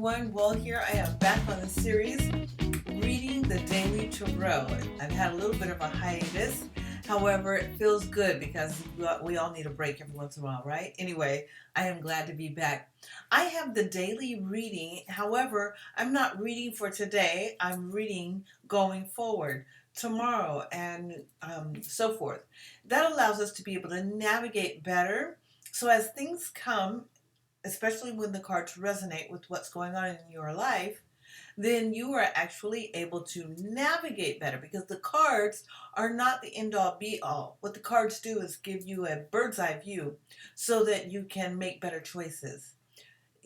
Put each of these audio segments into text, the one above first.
everyone. Well, here I am back on the series reading the Daily Tarot. I've had a little bit of a hiatus. However, it feels good because we all need a break every once in a while, right? Anyway, I am glad to be back. I have the daily reading. However, I'm not reading for today. I'm reading going forward tomorrow and so forth. That allows us to be able to navigate better. So as things come, especially when the cards resonate with what's going on in your life, then you are actually able to navigate better because the cards are not the end all be all. What the cards do is give you a bird's eye view so that you can make better choices.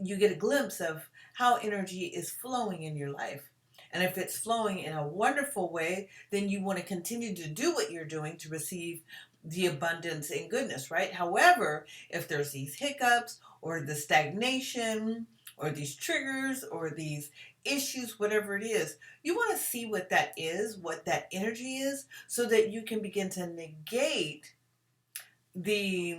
You get a glimpse of how energy is flowing in your life. And if it's flowing in a wonderful way, then you want to continue to do what you're doing to receive the abundance and goodness, right? However, if there's these hiccups or the stagnation or these triggers or these issues, whatever it is, you want to see what that is, what that energy is, so that you can begin to negate the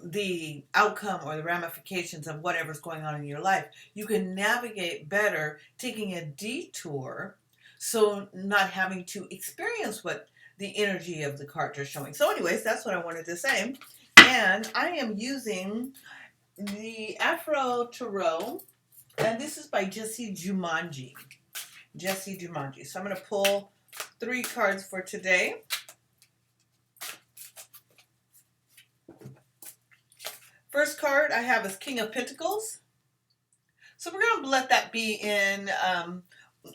the outcome or the ramifications of whatever's going on in your life. You can navigate better taking a detour, so not having to experience what the energy of the cards are showing. So anyways, that's what I wanted to say. And I am using the Afro Tarot, and this is by Jessie Jumanji. Jessie Jumanji. So I'm going to pull 3 cards for today. First card I have is King of Pentacles. So we're going to let that be in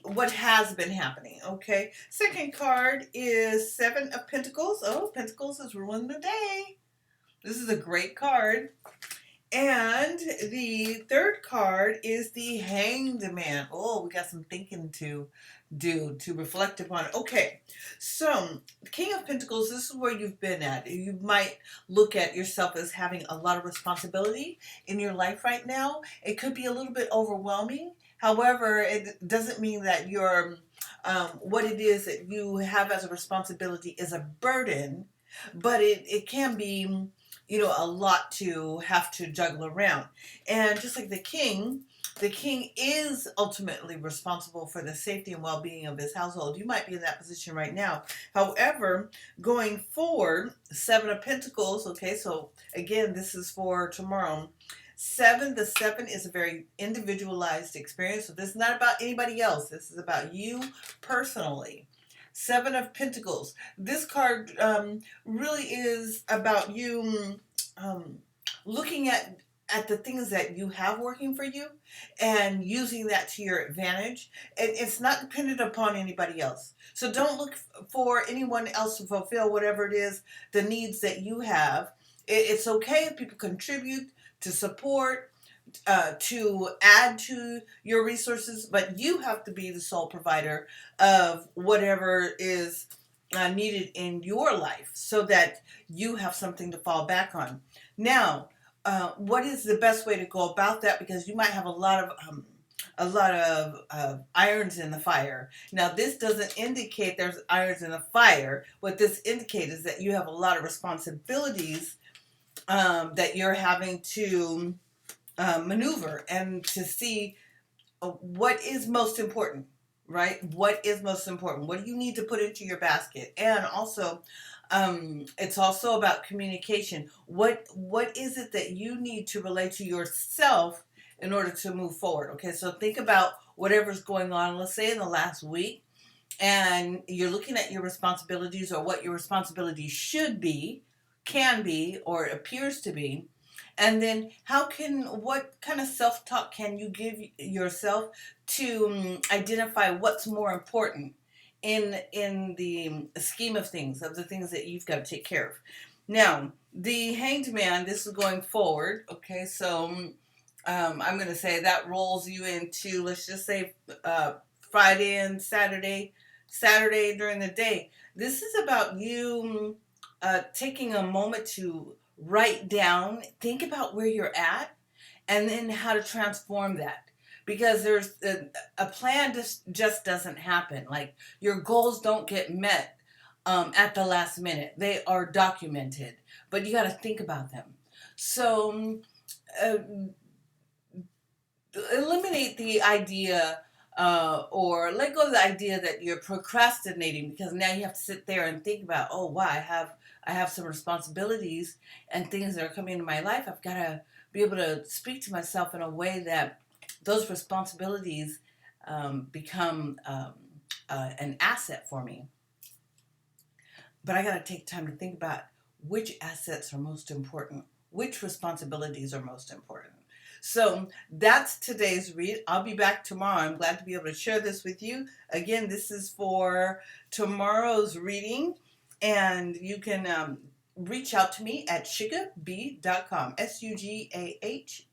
what has been happening, okay? Second card is 7 of Pentacles. Oh, Pentacles is ruling the day. This is a great card. And the third card is the Hanged Man. Oh, we got some thinking to do, to reflect upon. Okay, so King of Pentacles, this is where you've been at. You might look at yourself as having a lot of responsibility in your life right now. It could be a little bit overwhelming. However, it doesn't mean that you're, what it is that you have as a responsibility is a burden, but it can be, you know, a lot to have to juggle around. And just like the king is ultimately responsible for the safety and well-being of his household. You might be in that position right now. However, going forward, 7 of Pentacles, okay, so again, this is for tomorrow. The 7 is a very individualized experience. So this is not about anybody else. This is about you personally. 7 of Pentacles. This card really is about you looking at the things that you have working for you and using that to your advantage. And it's not dependent upon anybody else. So don't look for anyone else to fulfill whatever it is, the needs that you have. It's okay if people contribute to support, to add to your resources, but you have to be the sole provider of whatever is needed in your life so that you have something to fall back on. Now, what is the best way to go about that? Because you might have a lot of irons in the fire. Now, this doesn't indicate there's irons in the fire. What this indicates is that you have a lot of responsibilities that you're having to maneuver and to see what is most important, right? What is most important? What do you need to put into your basket? And also, it's also about communication. What is it that you need to relate to yourself in order to move forward? Okay, so think about whatever's going on, let's say in the last week, and you're looking at your responsibilities or what your responsibilities should be, can be, or appears to be. And then what kind of self-talk can you give yourself to identify what's more important in the scheme of things, of the things that you've got to take care of. Now, the Hanged Man, this is going forward. Okay, so I'm going to say that rolls you into, let's just say, Friday and Saturday during the day. This is about you taking a moment to write down, think about where you're at, and then how to transform that. Because there's a plan just doesn't happen. Like, your goals don't get met at the last minute. They are documented, but you got to think about them. So eliminate the idea or let go of the idea that you're procrastinating, because now you have to sit there and think about, oh wow, I have some responsibilities and things that are coming into my life. I've got to be able to speak to myself in a way that those responsibilities become an asset for me. But I got to take time to think about which assets are most important, which responsibilities are most important. So that's today's read. I'll be back tomorrow. I'm glad to be able to share this with you. Again, this is for tomorrow's reading, and you can reach out to me at sugahbee.com, SUGAHBEE.com.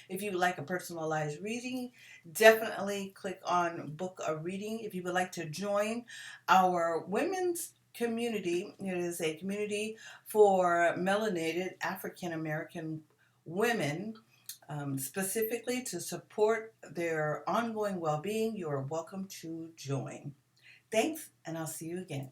If you would like a personalized reading, definitely click on book a reading. If you would like to join our women's community, it is a community for melanated African American women, specifically to support their ongoing well-being. You are welcome to join. Thanks, and I'll see you again.